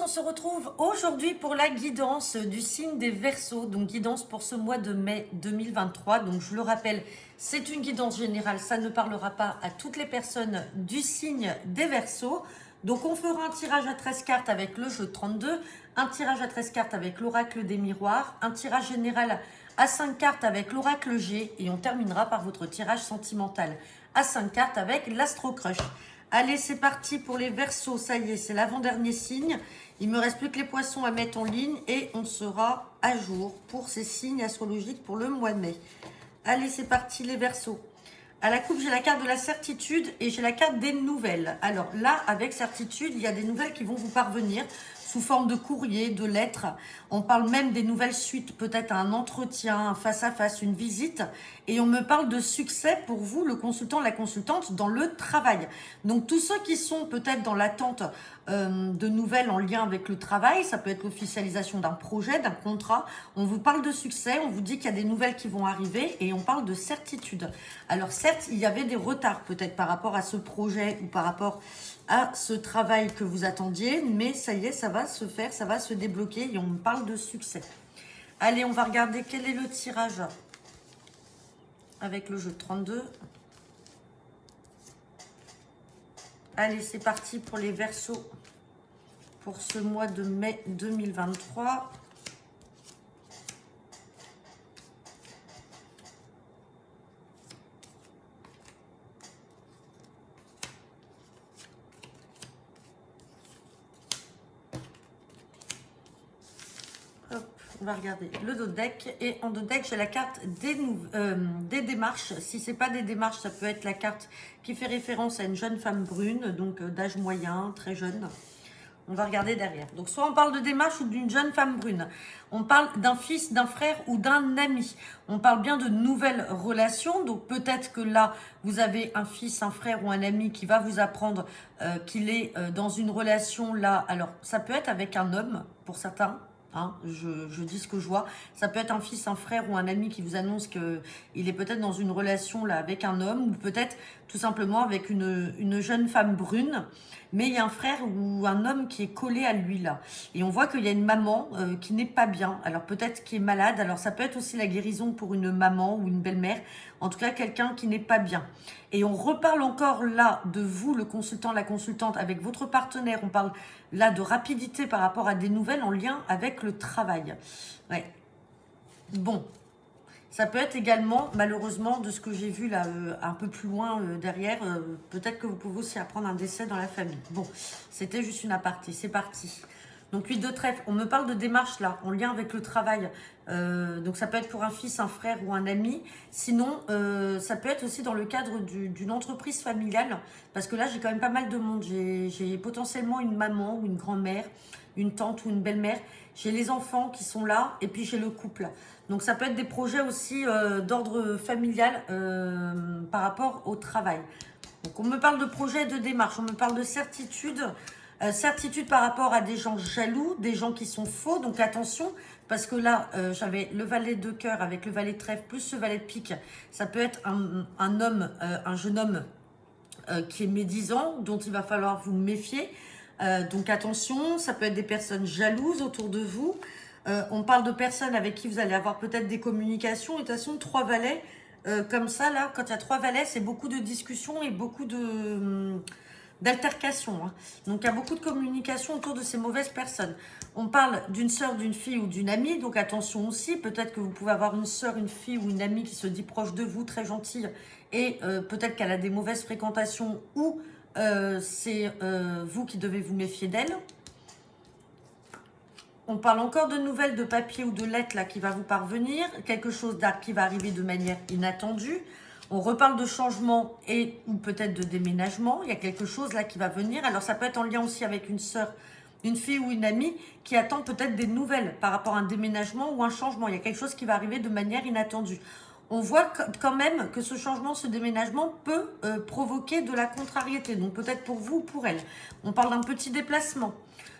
se retrouve aujourd'hui pour la guidance du signe des Verseaux, donc guidance pour ce mois de mai 2023. Donc je le rappelle, c'est une guidance générale, ça ne parlera pas à toutes les personnes du signe des Verseaux. Donc on fera un tirage à 13 cartes avec le jeu 32, un tirage à 13 cartes avec l'oracle des miroirs, un tirage général à 5 cartes avec l'oracle G et on terminera par votre tirage sentimental à 5 cartes avec l'Astro Crush. Allez, c'est parti pour les Verseaux. Ça y est, c'est l'avant-dernier signe. Il me reste plus que les poissons à mettre en ligne et on sera à jour pour ces signes astrologiques pour le mois de mai. Allez, c'est parti les Verseaux. À la coupe, j'ai la carte de la certitude et j'ai la carte des nouvelles. Alors là, avec certitude, il y a des nouvelles qui vont vous parvenir sous forme de courrier, de lettres. On parle même des nouvelles suites, peut-être un entretien, un face-à-face, une visite. Et on me parle de succès pour vous, le consultant, la consultante, dans le travail. Donc tous ceux qui sont peut-être dans l'attente de nouvelles en lien avec le travail, ça peut être l'officialisation d'un projet, d'un contrat. On vous parle de succès, on vous dit qu'il y a des nouvelles qui vont arriver et on parle de certitude. Alors certes, il y avait des retards peut-être par rapport à ce projet ou par rapport à ce travail que vous attendiez, mais ça y est, ça va se faire, ça va se débloquer et on me parle de succès. Allez, on va regarder quel est le tirage avec le jeu 32. Allez, c'est parti pour les Verseaux pour ce mois de mai 2023. On va regarder le dos de deck et en dos de deck j'ai la carte des démarches. Si c'est pas des démarches, ça peut être la carte qui fait référence à une jeune femme brune, donc d'âge moyen, très jeune. On va regarder derrière. Donc soit on parle de démarche ou d'une jeune femme brune. On parle d'un fils, d'un frère ou d'un ami. On parle bien de nouvelles relations. Donc peut-être que là, vous avez un fils, un frère ou un ami qui va vous apprendre qu'il est dans une relation là. Alors ça peut être avec un homme pour certains. Hein, je dis ce que je vois. Ça peut être un fils, un frère ou un ami qui vous annonce qu'il est peut-être dans une relation là avec un homme ou peut-être tout simplement avec une jeune femme brune. Mais il y a un frère ou un homme qui est collé à lui là. Et on voit qu'il y a une maman qui n'est pas bien. Alors peut-être qui est malade. Alors ça peut être aussi la guérison pour une maman ou une belle-mère. En tout cas, quelqu'un qui n'est pas bien. Et on reparle encore là de vous, le consultant, la consultante, avec votre partenaire. On parle là de rapidité par rapport à des nouvelles en lien avec le travail. Ouais. Bon. Ça peut être également, malheureusement, de ce que j'ai vu là, un peu plus loin derrière, peut-être que vous pouvez aussi apprendre un décès dans la famille. Bon, c'était juste une aparté, c'est parti. Donc 8 de trèfle, on me parle de démarche là, en lien avec le travail. Donc ça peut être pour un fils, un frère ou un ami. Sinon, ça peut être aussi dans le cadre d'une entreprise familiale. Parce que là, j'ai quand même pas mal de monde. J'ai potentiellement une maman ou une grand-mère, une tante ou une belle-mère. J'ai les enfants qui sont là et puis j'ai le couple. Donc ça peut être des projets aussi d'ordre familial par rapport au travail. Donc on me parle de projets, de démarche, on me parle de certitude. Certitude par rapport à des gens jaloux, des gens qui sont faux. Donc attention, parce que là, j'avais le valet de cœur avec le valet de trèfle plus ce valet de pique. Ça peut être un homme, un jeune homme qui est médisant, dont il va falloir vous méfier. Donc attention, ça peut être des personnes jalouses autour de vous. On parle de personnes avec qui vous allez avoir peut-être des communications. Et de toute façon, 3 valets, comme ça, là, quand il y a 3 valets, c'est beaucoup de discussions et beaucoup d'altercations. Hein. Donc il y a beaucoup de communication autour de ces mauvaises personnes. On parle d'une sœur, d'une fille ou d'une amie, donc attention aussi, peut-être que vous pouvez avoir une sœur, une fille ou une amie qui se dit proche de vous, très gentille, et peut-être qu'elle a des mauvaises fréquentations ou c'est vous qui devez vous méfier d'elle. On parle encore de nouvelles, de papier ou de lettres là qui va vous parvenir, quelque chose qui va arriver de manière inattendue. On reparle de changement et ou peut-être de déménagement. Il y a quelque chose là qui va venir. Alors ça peut être en lien aussi avec une sœur, une fille ou une amie qui attend peut-être des nouvelles par rapport à un déménagement ou un changement. Il y a quelque chose qui va arriver de manière inattendue. On voit quand même que ce changement, ce déménagement peut provoquer de la contrariété. Donc peut-être pour vous ou pour elle. On parle d'un petit déplacement.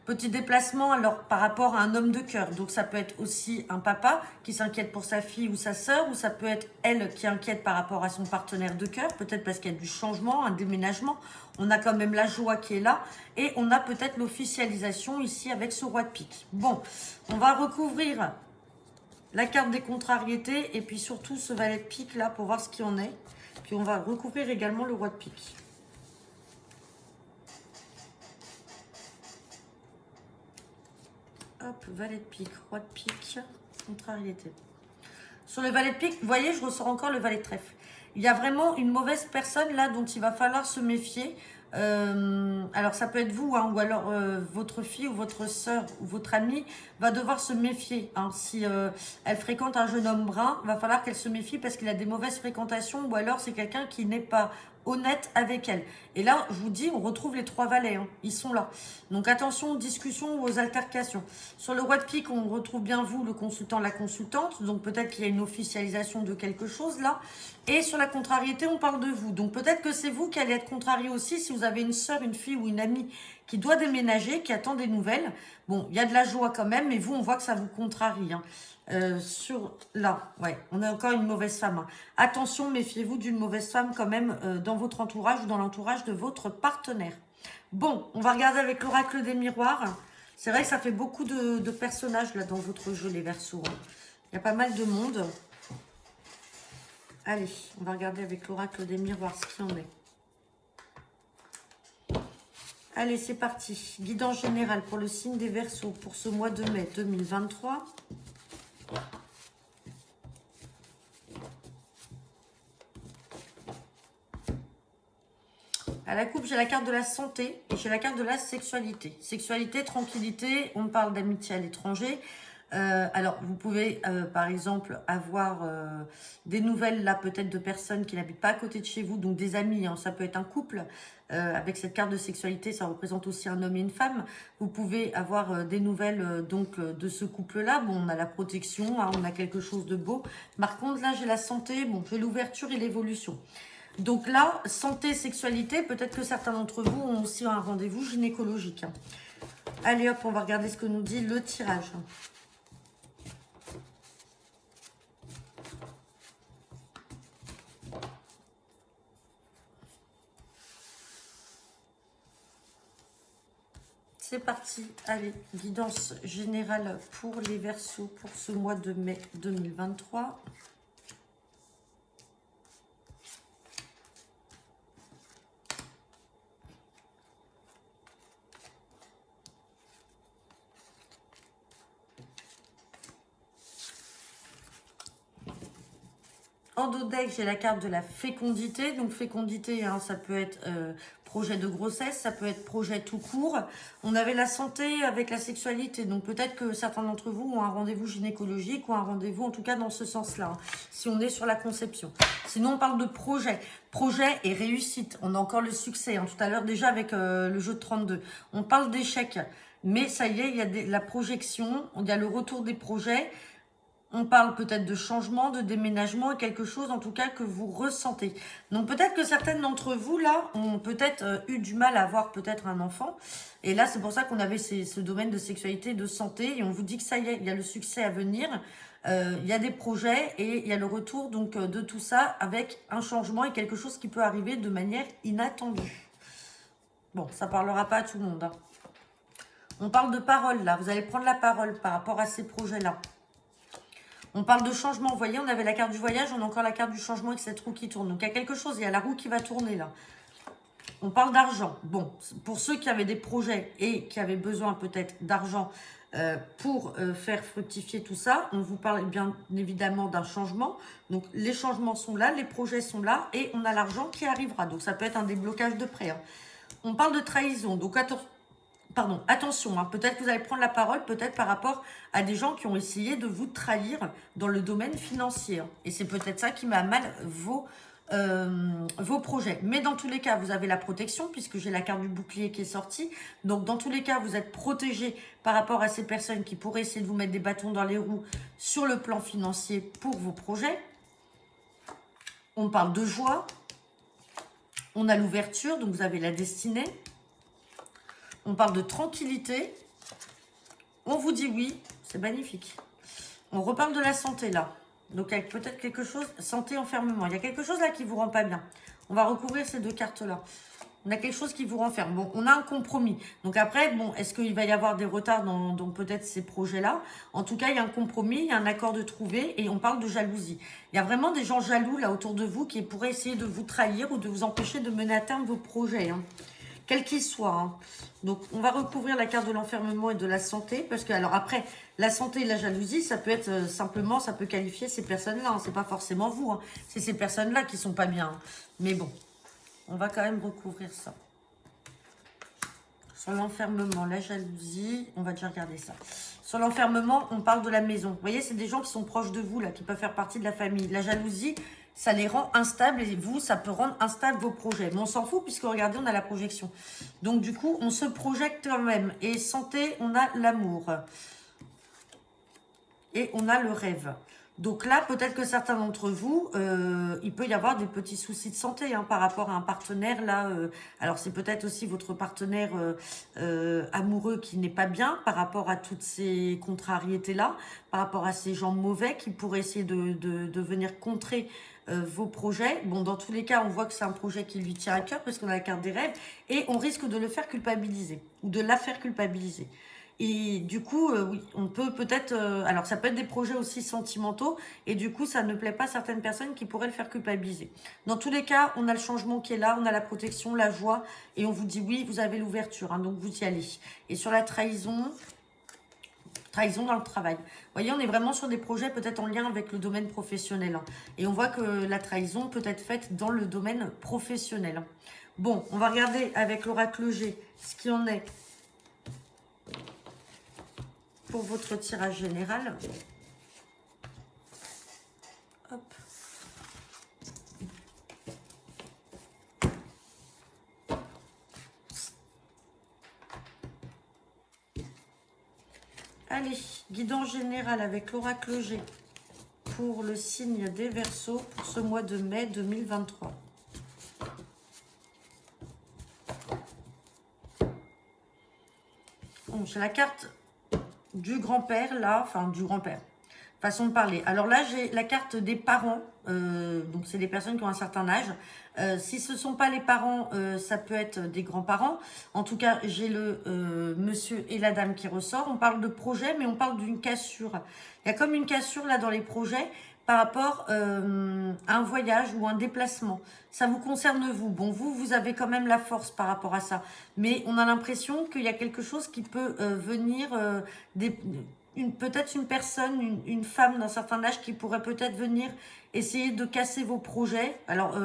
Petit déplacement alors par rapport à un homme de cœur. Donc ça peut être aussi un papa qui s'inquiète pour sa fille ou sa sœur, ou ça peut être elle qui inquiète par rapport à son partenaire de cœur, peut-être parce qu'il y a du changement, un déménagement. On a quand même la joie qui est là, et on a peut-être l'officialisation ici avec ce roi de pique. Bon, on va recouvrir la carte des contrariétés et puis surtout ce valet de pique là pour voir ce qu'il en est. Puis on va recouvrir également le roi de pique. Hop, valet de pique, roi de pique, contrariété. Sur le valet de pique, vous voyez, je ressors encore le valet de trèfle. Il y a vraiment une mauvaise personne là dont il va falloir se méfier. Alors ça peut être vous, hein, ou alors votre fille ou votre soeur ou votre amie va devoir se méfier. Hein. Si elle fréquente un jeune homme brun, va falloir qu'elle se méfie parce qu'il a des mauvaises fréquentations, ou alors c'est quelqu'un qui n'est pas honnête avec elle. Et là, je vous dis, on retrouve les trois valets, hein. Ils sont là. Donc attention aux discussions ou aux altercations. Sur le roi de pique, on retrouve bien vous, le consultant, la consultante. Donc peut-être qu'il y a une officialisation de quelque chose là. Et sur la contrariété, on parle de vous. Donc peut-être que c'est vous qui allez être contrarié aussi si vous avez une sœur, une fille ou une amie qui doit déménager, qui attend des nouvelles. Bon, il y a de la joie quand même, mais vous, on voit que ça vous contrarie. Hein. Sur là, ouais, on a encore une mauvaise femme. Hein. Attention, méfiez-vous d'une mauvaise femme quand même dans votre entourage ou dans l'entourage de votre partenaire. Bon, on va regarder avec l'oracle des miroirs. C'est vrai que ça fait beaucoup de personnages là dans votre jeu, les Verseaux. Hein. Il y a pas mal de monde. Allez, on va regarder avec l'oracle des miroirs ce qu'il en est. Allez, c'est parti. Guidance générale pour le signe des Verseaux pour ce mois de mai 2023. À la coupe, j'ai la carte de la santé et j'ai la carte de la sexualité. Sexualité, tranquillité, on parle d'amitié à l'étranger. Alors, vous pouvez, par exemple, avoir des nouvelles, là, peut-être de personnes qui n'habitent pas à côté de chez vous, donc des amis, hein, ça peut être un couple. Avec cette carte de sexualité, ça représente aussi un homme et une femme. Vous pouvez avoir des nouvelles de ce couple-là. Bon, on a la protection, hein, on a quelque chose de beau. Par contre, là, j'ai la santé, bon, j'ai l'ouverture et l'évolution. Donc là, santé, sexualité, peut-être que certains d'entre vous ont aussi un rendez-vous gynécologique. Hein. Allez hop, on va regarder ce que nous dit le tirage. C'est parti, allez, guidance générale pour les Verseaux pour ce mois de mai 2023. En dos de deck, j'ai la carte de la fécondité. Donc fécondité, hein, ça peut être projet de grossesse, ça peut être projet tout court. On avait la santé avec la sexualité. Donc peut-être que certains d'entre vous ont un rendez-vous gynécologique ou un rendez-vous en tout cas dans ce sens-là, hein, si on est sur la conception. Sinon, on parle de projet. Projet et réussite. On a encore le succès. Hein, tout à l'heure déjà avec le jeu de 32. On parle d'échec. Mais ça y est, il y a la projection, il y a le retour des projets. On parle peut-être de changement, de déménagement, et quelque chose en tout cas que vous ressentez. Donc peut-être que certaines d'entre vous là ont peut-être eu du mal à avoir peut-être un enfant. Et là c'est pour ça qu'on avait ce domaine de sexualité, de santé. Et on vous dit que ça y est, il y a le succès à venir. Il y a des projets et il y a le retour donc de tout ça avec un changement et quelque chose qui peut arriver de manière inattendue. Bon, ça parlera pas à tout le monde. Hein. On parle de parole là. Vous allez prendre la parole par rapport à ces projets-là. On parle de changement, vous voyez, on avait la carte du voyage, on a encore la carte du changement avec cette roue qui tourne. Donc il y a quelque chose, il y a la roue qui va tourner là. On parle d'argent. Bon, pour ceux qui avaient des projets et qui avaient besoin peut-être d'argent pour faire fructifier tout ça, on vous parle bien évidemment d'un changement. Donc les changements sont là, les projets sont là et on a l'argent qui arrivera. Donc ça peut être un déblocage de prêt. Hein. On parle de trahison, donc attention, hein, peut-être que vous allez prendre la parole, peut-être par rapport à des gens qui ont essayé de vous trahir dans le domaine financier. Hein. Et c'est peut-être ça qui met à mal vos projets. Mais dans tous les cas, vous avez la protection, puisque j'ai la carte du bouclier qui est sortie. Donc dans tous les cas, vous êtes protégé par rapport à ces personnes qui pourraient essayer de vous mettre des bâtons dans les roues sur le plan financier pour vos projets. On parle de joie. On a l'ouverture, donc vous avez la destinée. On parle de tranquillité. On vous dit oui, c'est magnifique. On reparle de la santé là. Donc avec peut-être quelque chose, santé, enfermement. Il y a quelque chose là qui vous rend pas bien. On va recouvrir ces deux cartes là. On a quelque chose qui vous renferme. Bon, on a un compromis. Donc après, bon, est-ce qu'il va y avoir des retards dans peut-être ces projets-là? En tout cas, il y a un compromis, il y a un accord de trouver et on parle de jalousie. Il y a vraiment des gens jaloux là autour de vous qui pourraient essayer de vous trahir ou de vous empêcher de mener à terme vos projets, hein, quels qu'ils soient, hein. Donc, on va recouvrir la carte de l'enfermement et de la santé parce que, alors après, la santé et la jalousie, ça peut être simplement, ça peut qualifier ces personnes-là, hein. C'est pas forcément vous, hein. C'est ces personnes-là qui sont pas bien, hein. Mais bon. On va quand même recouvrir ça. Sur l'enfermement, la jalousie, on va déjà regarder ça. Sur l'enfermement, on parle de la maison. Vous voyez, c'est des gens qui sont proches de vous, là, qui peuvent faire partie de la famille. La jalousie, ça les rend instables et vous, ça peut rendre instables vos projets. Mais on s'en fout puisque, regardez, on a la projection. Donc, du coup, on se projette quand même. Et santé, on a l'amour. Et on a le rêve. Donc là, peut-être que certains d'entre vous, il peut y avoir des petits soucis de santé, hein, par rapport à un partenaire. Là, alors c'est peut-être aussi votre partenaire amoureux qui n'est pas bien par rapport à toutes ces contrariétés-là, par rapport à ces gens mauvais qui pourraient essayer de venir contrer vos projets. Bon, dans tous les cas, on voit que c'est un projet qui lui tient à cœur parce qu'on a la carte des rêves et on risque de le faire culpabiliser ou de la faire culpabiliser. Et du coup, oui, on peut peut-être... alors, ça peut être des projets aussi sentimentaux. Et du coup, ça ne plaît pas à certaines personnes qui pourraient le faire culpabiliser. Dans tous les cas, on a le changement qui est là. On a la protection, la joie. Et on vous dit oui, vous avez l'ouverture. Hein, donc, vous y allez. Et sur la trahison... Trahison dans le travail. Vous voyez, on est vraiment sur des projets peut-être en lien avec le domaine professionnel, hein. Et on voit que la trahison peut être faite dans le domaine professionnel, hein. Bon, on va regarder avec l'oracle G ce qui en est pour votre tirage général. Hop. Allez, guidance générale avec l'oracle G pour le signe des Verseaux pour ce mois de mai 2023. Bon, j'ai la carte du grand-père là, enfin du grand-père. Façon de parler. Alors là, j'ai la carte des parents. Donc, c'est des personnes qui ont un certain âge. Si ce ne sont pas les parents, ça peut être des grands-parents. En tout cas, j'ai le monsieur et la dame qui ressort. On parle de projet, mais on parle d'une cassure. Il y a comme une cassure là dans les projets par rapport à un voyage ou un déplacement. Ça vous concerne vous. Bon, vous avez quand même la force par rapport à ça. Mais on a l'impression qu'il y a quelque chose qui peut venir... peut-être une personne, une femme d'un certain âge qui pourrait peut-être venir essayer de casser vos projets. Alors,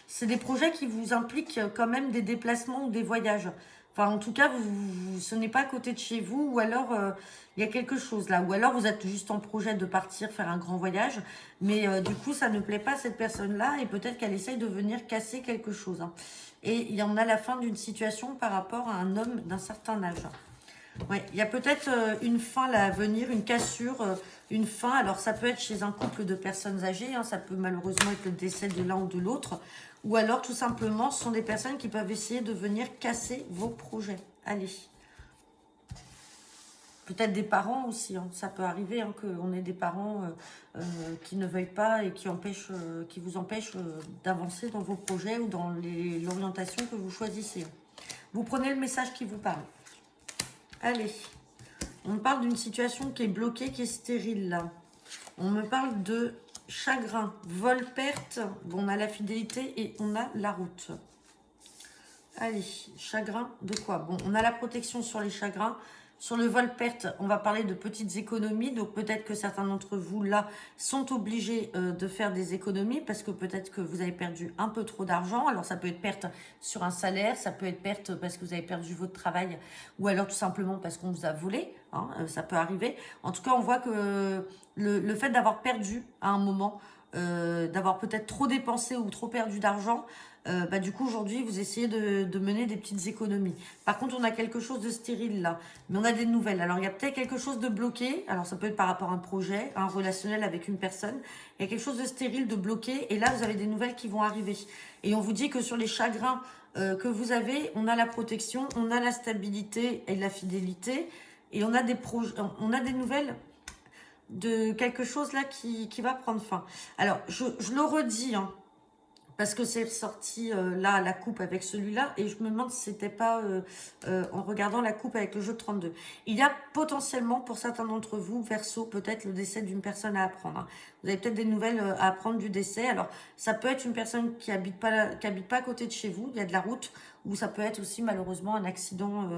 c'est des projets qui vous impliquent quand même des déplacements ou des voyages. Enfin, en tout cas, ce n'est pas à côté de chez vous ou alors il y a quelque chose là. Ou alors vous êtes juste en projet de partir faire un grand voyage. Mais du coup, ça ne plaît pas à cette personne-là et peut-être qu'elle essaye de venir casser quelque chose, hein. Et il y en a la fin d'une situation par rapport à un homme d'un certain âge. Ouais, il y a peut-être une fin là à venir, une cassure, une fin. Alors ça peut être chez un couple de personnes âgées, hein, ça peut malheureusement être le décès de l'un ou de l'autre. Ou alors tout simplement, ce sont des personnes qui peuvent essayer de venir casser vos projets. Allez. Peut-être des parents aussi, hein. Ça peut arriver, hein, qu'on ait des parents qui ne veuillent pas et qui vous empêchent d'avancer dans vos projets ou dans l'orientation que vous choisissez. Vous prenez le message qui vous parle. Allez, on parle d'une situation qui est bloquée, qui est stérile là. On me parle de chagrin, vol, perte. Bon, on a la fidélité et on a la route. Allez, chagrin de quoi? Bon, on a la protection sur les chagrins. Sur le vol-perte, on va parler de petites économies. Donc, peut-être que certains d'entre vous, là, sont obligés de faire des économies parce que peut-être que vous avez perdu un peu trop d'argent. Alors, ça peut être perte sur un salaire, ça peut être perte parce que vous avez perdu votre travail ou alors tout simplement parce qu'on vous a volé, hein, ça peut arriver. En tout cas, on voit que le fait d'avoir perdu à un moment, d'avoir peut-être trop dépensé ou trop perdu d'argent, du coup aujourd'hui vous essayez de mener des petites économies. Par contre on a quelque chose de stérile là, mais on a des nouvelles. Alors il y a peut-être quelque chose de bloqué, alors ça peut être par rapport à un projet, un relationnel avec une personne. Il y a quelque chose de stérile, de bloqué, et là vous avez des nouvelles qui vont arriver. Et on vous dit que sur les chagrins que vous avez, on a la protection, on a la stabilité et la fidélité. Et on a des projets, on a des nouvelles de quelque chose là qui va prendre fin. Alors, je le redis, hein, parce que c'est ressorti là, la coupe avec celui-là, et je me demande si c'était pas en regardant la coupe avec le jeu de 32. Il y a potentiellement, pour certains d'entre vous, Verseau, peut-être le décès d'une personne à apprendre. Hein. Vous avez peut-être des nouvelles à apprendre du décès. Alors, ça peut être une personne qui habite pas à côté de chez vous, il y a de la route, ou ça peut être aussi malheureusement un accident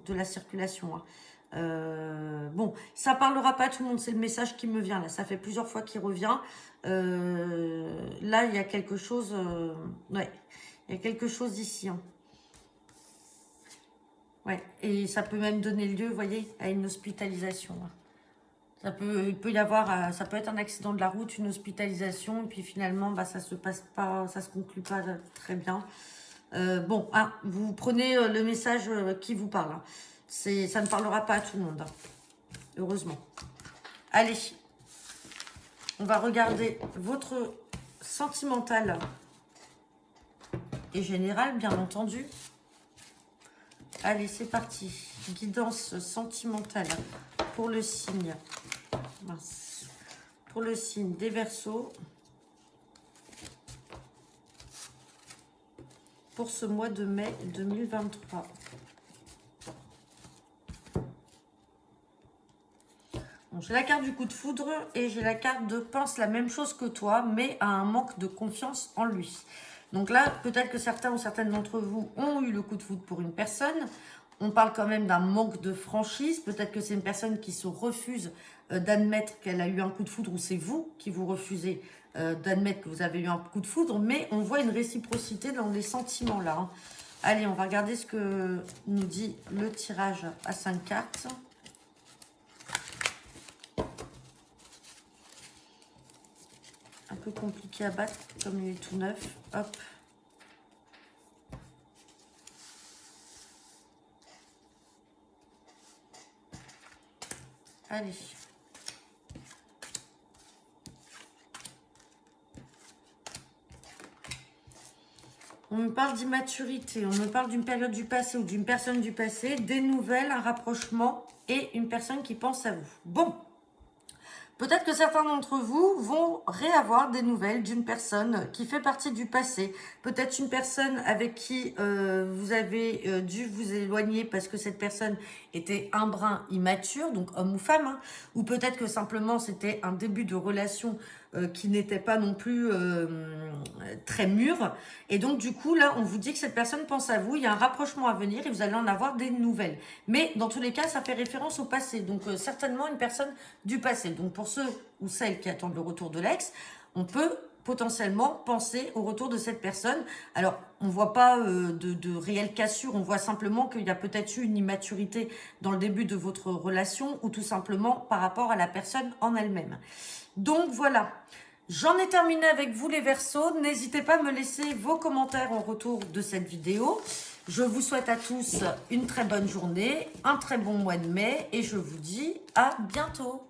de la circulation. Hein. Bon, ça parlera pas à tout le monde, c'est le message qui me vient là. Ça fait plusieurs fois qu'il revient. Là, il y a quelque chose. Ouais, il y a quelque chose ici. Hein. Ouais, et ça peut même donner lieu, vous voyez, à une hospitalisation. Hein. Il peut y avoir, ça peut être un accident de la route, une hospitalisation, et puis finalement, bah, ça se passe pas, ça se conclut pas très bien. Bon, hein, vous prenez le message qui vous parle. Hein. Ça ne parlera pas à tout le monde, hein. Heureusement. Allez, on va regarder votre sentimental et général, bien entendu. Allez, c'est parti. Guidance sentimentale pour le signe. Mince. Pour le signe des Verseaux. Pour ce mois de mai 2023. Bon, j'ai la carte du coup de foudre et j'ai la carte de pense la même chose que toi, mais a un manque de confiance en lui. Donc là, peut-être que certains ou certaines d'entre vous ont eu le coup de foudre pour une personne. On parle quand même d'un manque de franchise. Peut-être que c'est une personne qui se refuse d'admettre qu'elle a eu un coup de foudre, ou c'est vous qui vous refusez d'admettre que vous avez eu un coup de foudre. Mais on voit une réciprocité dans les sentiments là. Hein. Allez, on va regarder ce que nous dit le tirage à 5 cartes. Un peu compliqué à battre, comme il est tout neuf. Hop. Allez. On me parle d'immaturité, on me parle d'une période du passé ou d'une personne du passé, des nouvelles, un rapprochement et une personne qui pense à vous. Bon. Peut-être que certains d'entre vous vont réavoir des nouvelles d'une personne qui fait partie du passé. Peut-être une personne avec qui vous avez dû vous éloigner parce que cette personne était un brin immature, donc homme ou femme. Hein. Ou peut-être que simplement c'était un début de relation qui n'était pas non plus très mûr. Et donc du coup là on vous dit que cette personne pense à vous, il y a un rapprochement à venir et vous allez en avoir des nouvelles. Mais dans tous les cas ça fait référence au passé, donc certainement une personne du passé. Donc pour ceux ou celles qui attendent le retour de l'ex, on peut potentiellement penser au retour de cette personne. Alors, on ne voit pas de réelle cassure, on voit simplement qu'il y a peut-être eu une immaturité dans le début de votre relation ou tout simplement par rapport à la personne en elle-même. Donc voilà, j'en ai terminé avec vous les Verseaux. N'hésitez pas à me laisser vos commentaires en retour de cette vidéo. Je vous souhaite à tous une très bonne journée, un très bon mois de mai et je vous dis à bientôt.